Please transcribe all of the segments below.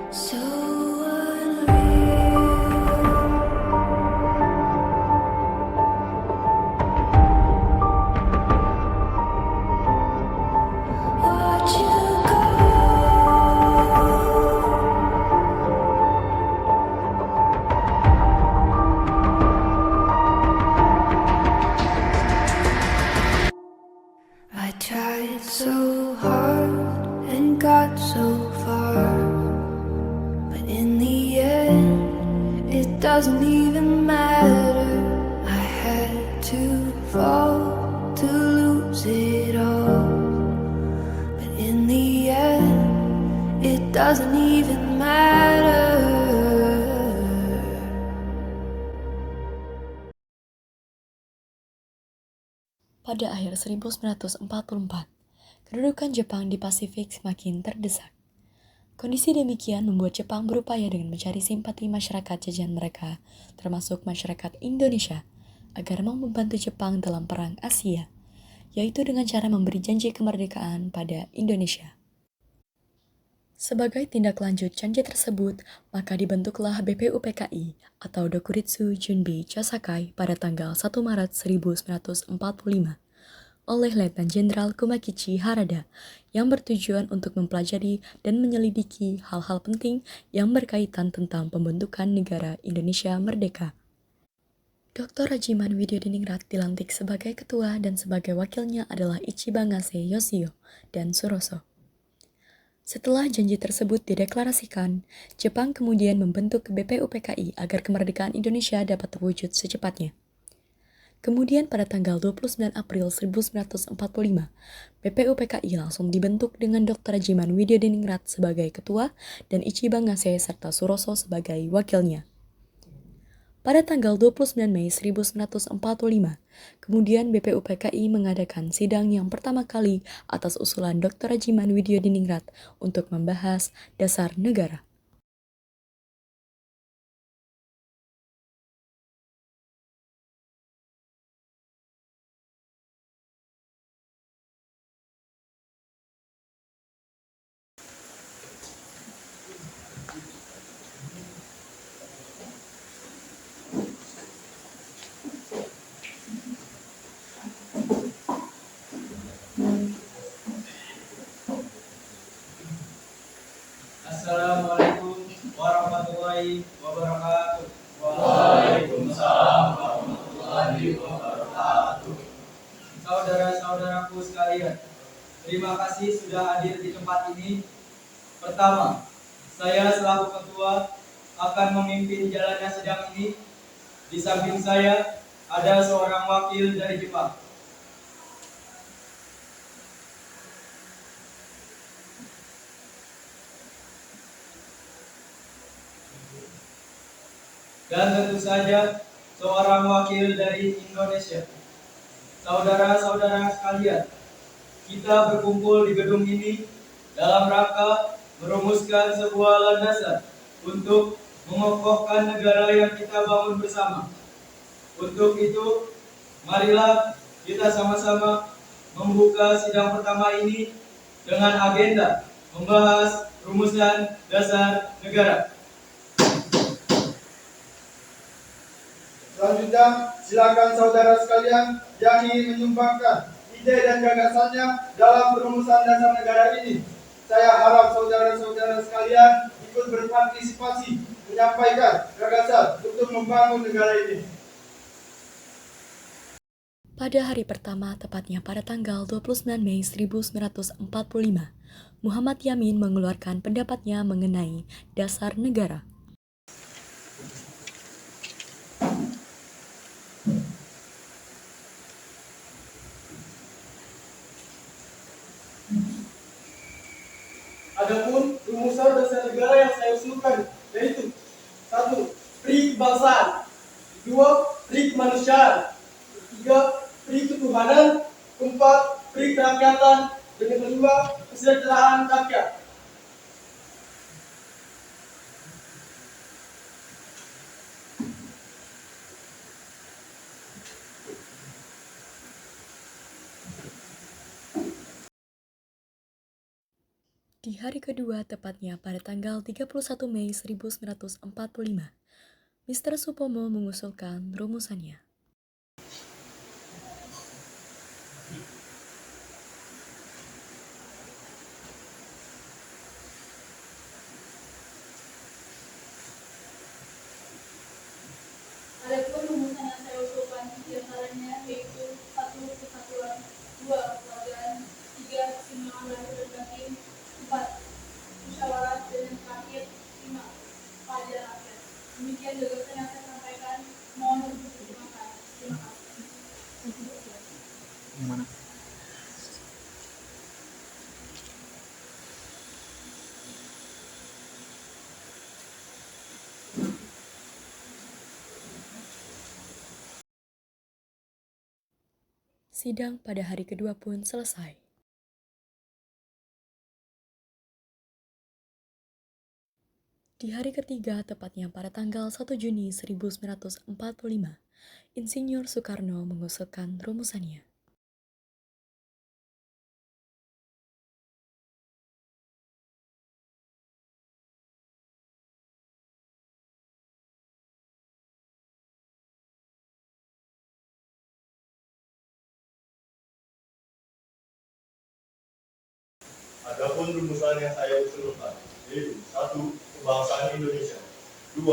So unreal. Watch you go. I tried so hard and got so far, but in the end, it doesn't even matter. I had to fall to lose it all, but in the end, it doesn't even matter. Pada akhir 1944, kedudukan Jepang di Pasifik semakin terdesak. Kondisi demikian membuat Jepang berupaya dengan mencari simpati masyarakat jajahan mereka, termasuk masyarakat Indonesia, agar mau membantu Jepang dalam Perang Asia, yaitu dengan cara memberi janji kemerdekaan pada Indonesia. Sebagai tindak lanjut janji tersebut, maka dibentuklah BPUPKI atau Dokuritsu Junbi Chosakai pada tanggal 1 Maret 1945 oleh Letnan Jenderal Kumakichi Harada yang bertujuan untuk mempelajari dan menyelidiki hal-hal penting yang berkaitan tentang pembentukan negara Indonesia merdeka. Dr. Rajiman Widyodiningrat dilantik sebagai ketua dan sebagai wakilnya adalah Ichibangase Yoshio dan Suroso. Setelah janji tersebut dideklarasikan, Jepang kemudian membentuk BPUPKI agar kemerdekaan Indonesia dapat terwujud secepatnya. Kemudian pada tanggal 29 April 1945, BPUPKI langsung dibentuk dengan Dr. Rajiman Widyodiningrat sebagai ketua dan Ichibangase serta Suroso sebagai wakilnya. Pada tanggal 29 Mei 1945, kemudian BPUPKI mengadakan sidang yang pertama kali atas usulan Dr. Rajiman Widyodiningrat untuk membahas dasar negara. Assalamualaikum warahmatullahi wabarakatuh. Waalaikumsalam warahmatullahi wabarakatuh. Saudara-saudaraku sekalian, terima kasih sudah hadir di tempat ini. Pertama, saya selaku ketua akan memimpin jalannya sidang ini. Di samping saya ada seorang wakil dari Jepang. Dan tentu saja seorang wakil dari Indonesia. Saudara-saudara sekalian, kita berkumpul di gedung ini dalam rangka merumuskan sebuah landasan untuk mengokohkan negara yang kita bangun bersama. Untuk itu, marilah kita sama-sama membuka sidang pertama ini dengan agenda membahas rumusan dasar negara. Selanjutnya, silakan saudara sekalian yang ingin menyumbangkan ide dan gagasannya dalam perumusan dasar negara ini. Saya harap saudara-saudara sekalian ikut berpartisipasi menyampaikan gagasan untuk membangun negara ini. Pada hari pertama, tepatnya pada tanggal 29 Mei 1945, Muhammad Yamin mengeluarkan pendapatnya mengenai dasar negara. Adapun rumusan dasar negara yang saya usulkan yaitu 1. Pri kebangsaan, 2. Pri kemanusiaan, 3. Pri ketuhanan, 4. Pri kerakyatan, dan yang kelima kesejahteraan rakyat. Di hari kedua, tepatnya pada tanggal 31 Mei 1945, Mr. Supomo mengusulkan rumusannya. Adapun rumusan yang saya usulkan diantaranya yaitu 1. Kesatuan, 2. Kekeluargaan, 3. Keseimbangan lahir dan batin, 4. Musyawarah, dan yang terakhir 5. Keadilan rakyat. Demikian gagasan yang saya sampaikan. Mohon untuk diterjemahkan. Terima kasih. Sidang pada hari kedua pun selesai. Di hari ketiga, tepatnya pada tanggal 1 Juni 1945, Insinyur Soekarno mengusulkan rumusannya. Adapun rumusan yang saya usulkan yaitu 1. Kebangsaan Indonesia, 2.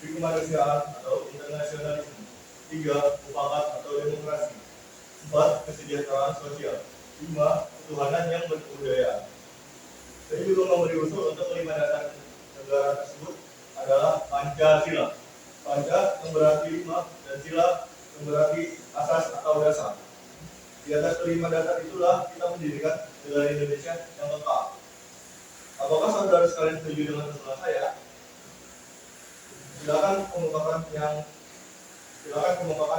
Kemanusiaan atau internasionalisme, 3. Mufakat atau demokrasi, 4. Kesejahteraan sosial, 5. Ketuhanan yang berkebudayaan. Saya juga memberi usul untuk 5 dasar negara tersebut adalah Pancasila. Panca yang berarti 5 dan sila yang berarti asas atau dasar. Di atas kelima dasar itulah kita mendirikan negara Indonesia yang kekal. Apakah saudara sekalian setuju dengan usulan saya? Silakan kemukakan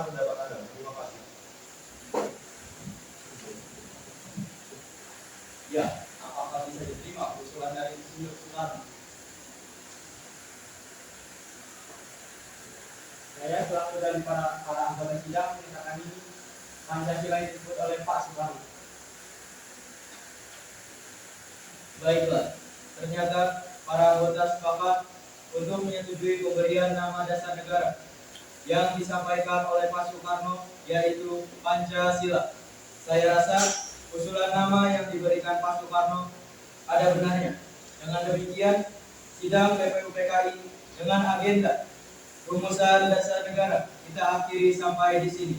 pendapat Anda. Terima kasih. Ya, apakah bisa diterima usulan dari Insinyur Soekarno? Saya selaku dari para anggota sidang menyatakan ini Pancasila yang disebut oleh Pak Soekarno. Baiklah, ternyata para anggota sepakat untuk menyetujui pemberian nama dasar negara yang disampaikan oleh Pak Soekarno, yaitu Pancasila. Saya rasa usulan nama yang diberikan Pak Soekarno ada benarnya. Dengan demikian, sidang BPUPKI dengan agenda rumusan dasar negara kita akhiri sampai di sini.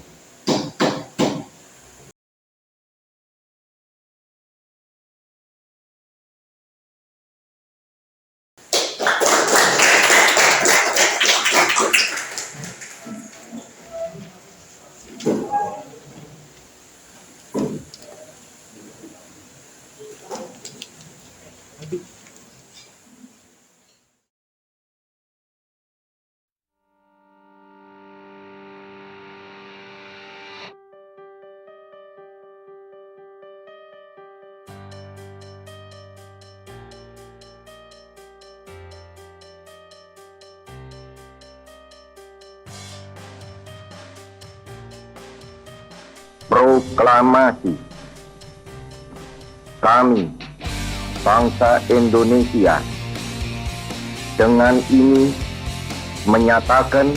Proklamasi. Kami, bangsa Indonesia, dengan ini menyatakan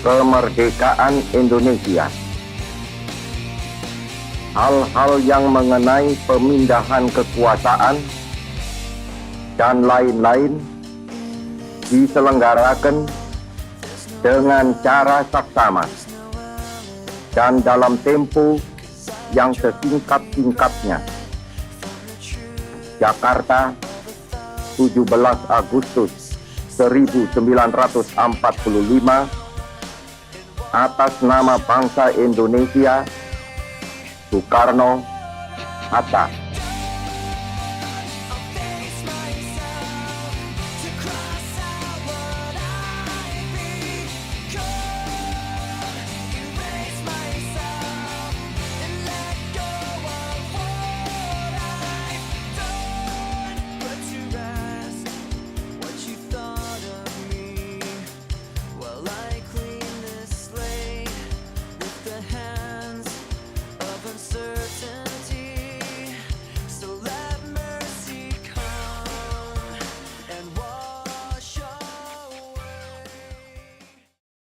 kemerdekaan Indonesia. Hal-hal yang mengenai pemindahan kekuasaan dan lain-lain diselenggarakan dengan cara saksama dan dalam tempo yang sesingkat-singkatnya. Jakarta, 17 Agustus 1945, atas nama bangsa Indonesia, Soekarno, Hatta.